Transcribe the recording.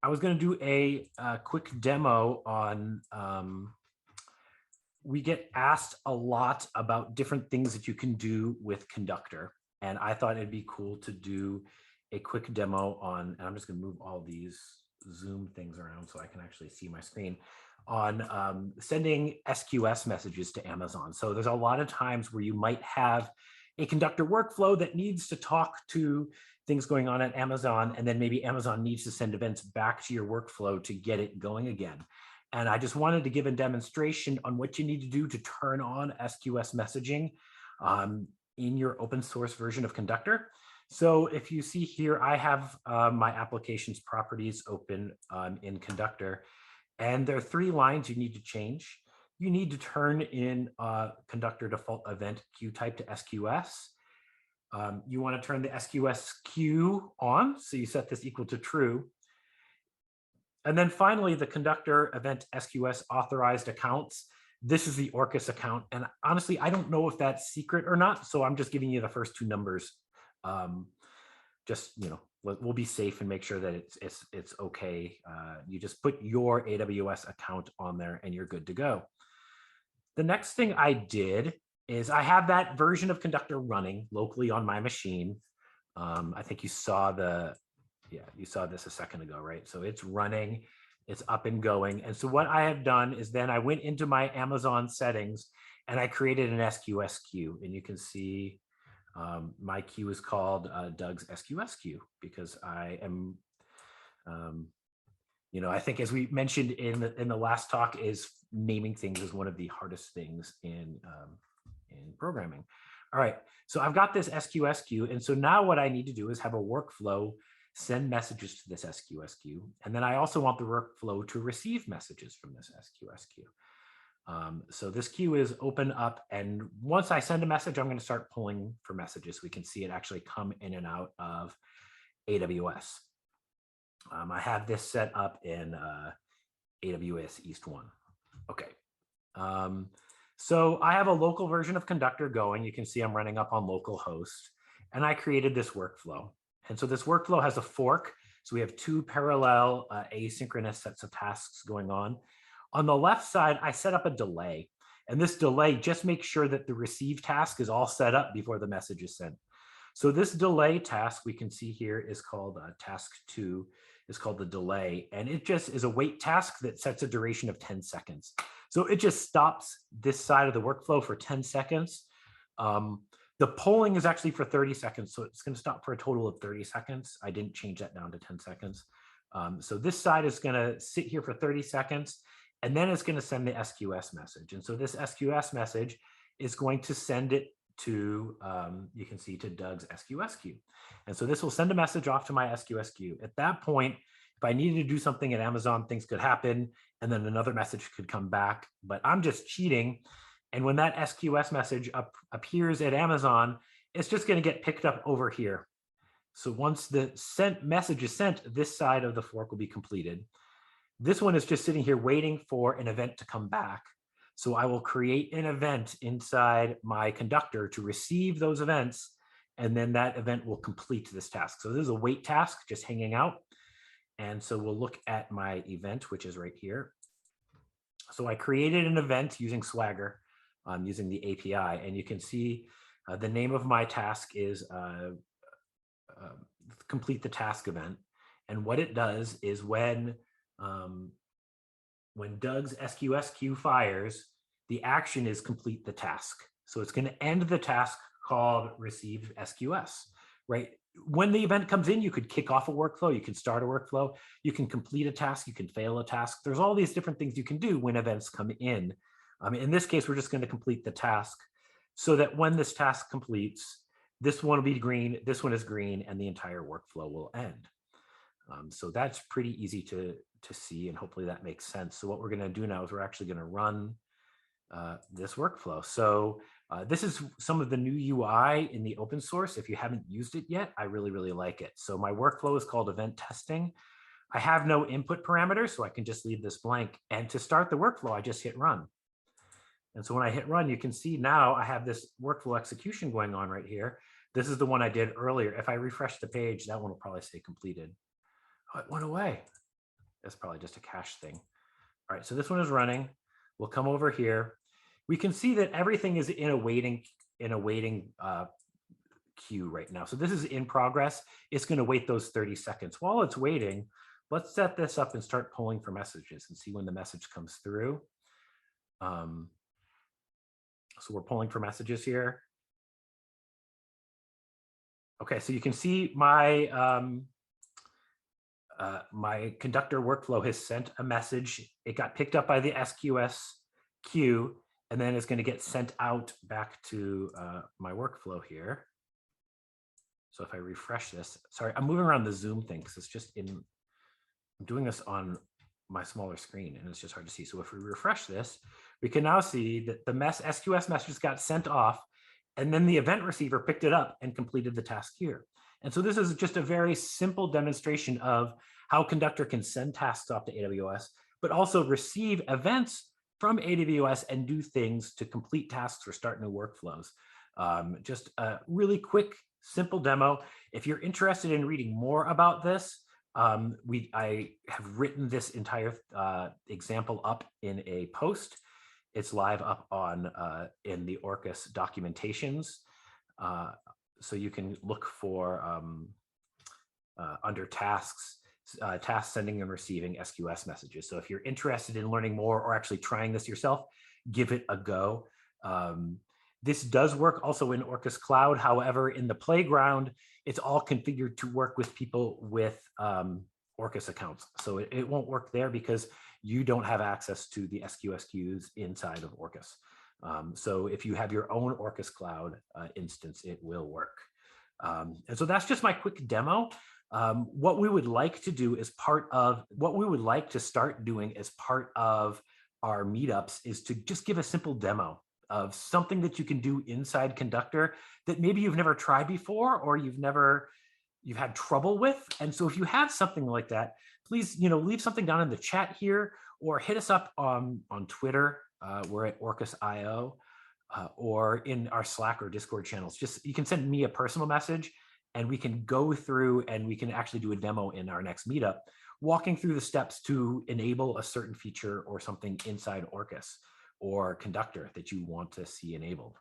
I was going to do a quick demo on, we get asked a lot about different things that you can do with Conductor. And I thought it'd be cool to do a quick demo on, and I'm just going to move all these Zoom things around so I can actually see my screen, on sending SQS messages to Amazon. So there's a lot of times where you might have a Conductor workflow that needs to talk to things going on at Amazon, and then maybe Amazon needs to send events back to your workflow to get it going again. And I just wanted to give a demonstration on what you need to do to turn on SQS messaging in your open source version of Conductor. So if you see here, I have my application's properties open in Conductor, and there are 3 lines you need to change. You need to turn in Conductor default event queue type to SQS. You want to turn the SQS queue on, so you set this equal to true. And then finally, the Conductor event SQS authorized accounts. This is the Orcus account. And honestly, I don't know if that's secret or not. So I'm just giving you the first 2 numbers. Just, we'll be safe and make sure that it's okay. You just put your AWS account on there and you're good to go. The next thing I did is I have that version of Conductor running locally on my machine. I think you saw you saw this a second ago, right? So it's running, it's up and going. And so what I have done is then I went into my Amazon settings and I created an SQS queue. And you can see my queue is called Doug's SQS queue because I am, I think as we mentioned in the last talk, is naming things is one of the hardest things in programming. All right, so I've got this SQS queue. And so now what I need to do is have a workflow send messages to this SQS queue. And then I also want the workflow to receive messages from this SQS queue. So this queue is open up. And once I send a message, I'm going to start pulling for messages. We can see it actually come in and out of AWS. I have this set up in AWS East 1. Okay. So I have a local version of Conductor going. You can see I'm running up on localhost. And I created this workflow. And so this workflow has a fork. So we have 2 parallel asynchronous sets of tasks going on. On the left side, I set up a delay. And this delay just makes sure that the receive task is all set up before the message is sent. So this delay task we can see here is called task 2, is called the delay. And it just is a wait task that sets a duration of 10 seconds. So it just stops this side of the workflow for 10 seconds. The polling is actually for 30 seconds, so it's going to stop for a total of 30 seconds. I didn't change that down to 10 seconds. So this side is going to sit here for 30 seconds, and then it's going to send the SQS message. And so this SQS message is going to send it to, you can see, to Doug's SQS queue. And so this will send a message off to my SQS queue. At that point, if I needed to do something at Amazon, things could happen, and then another message could come back. But I'm just cheating. And when that SQS message appears at Amazon, it's just going to get picked up over here. So once the sent message is sent, this side of the fork will be completed. This one is just sitting here waiting for an event to come back. So I will create an event inside my Conductor to receive those events, and then that event will complete this task. So this is a wait task just hanging out. And so we'll look at my event, which is right here. So I created an event using Swagger. Using the API, and you can see the name of my task is complete the task event. And what it does is when Doug's SQS queue fires, the action is complete the task. So it's going to end the task called receive SQS, right? When the event comes in, you could kick off a workflow, you can start a workflow, you can complete a task, you can fail a task. There's all these different things you can do when events come in. In this case, we're just going to complete the task so that when this task completes, this one will be green, this one is green, and the entire workflow will end. So that's pretty easy to see, and hopefully that makes sense. So what we're going to do now is we're actually going to run this workflow. So this is some of the new UI in the open source. If you haven't used it yet, I really, really like it. So my workflow is called event testing. I have no input parameters, so I can just leave this blank. And to start the workflow, I just hit run. And so when I hit run, you can see now I have this workflow execution going on right here. This is the one I did earlier. If I refresh the page, that one will probably say completed. Oh, it went away. It's probably just a cache thing. All right, so this one is running. We'll come over here. We can see that everything is in a waiting queue right now. So this is in progress. It's going to wait those 30 seconds. While it's waiting, let's set this up and start polling for messages and see when the message comes through. So we're polling for messages here. Okay, so you can see my my Conductor workflow has sent a message. It got picked up by the SQS queue, and then it's going to get sent out back to my workflow here. So if I refresh this, sorry, I'm moving around the Zoom thing because it's just I'm doing this on my smaller screen and it's just hard to see. So if we refresh this, we can now see that the SQS message got sent off, and then the event receiver picked it up and completed the task here. And so this is just a very simple demonstration of how Conductor can send tasks off to AWS, but also receive events from AWS and do things to complete tasks or start new workflows. Just a really quick, simple demo. If you're interested in reading more about this, I have written this entire example up in a post. It's live up on in the Orcus documentations. So you can look for under tasks, task sending and receiving SQS messages. So if you're interested in learning more or actually trying this yourself, give it a go. This does work also in Orcus Cloud. However, in the playground, it's all configured to work with people with Orcus accounts. So it won't work there because you don't have access to the SQS queues inside of Orcus. So if you have your own Orcus Cloud instance, it will work. And so that's just my quick demo. What we would like to do as part of, what we would like to start doing as part of our meetups is to just give a simple demo of something that you can do inside Conductor that maybe you've never tried before or you've had trouble with. And so if you have something like that, please, leave something down in the chat here or hit us up on Twitter. We're at Orcus.io or in our Slack or Discord channels. Just, you can send me a personal message and we can go through and we can actually do a demo in our next meetup, walking through the steps to enable a certain feature or something inside Orcus or Conductor that you want to see enabled.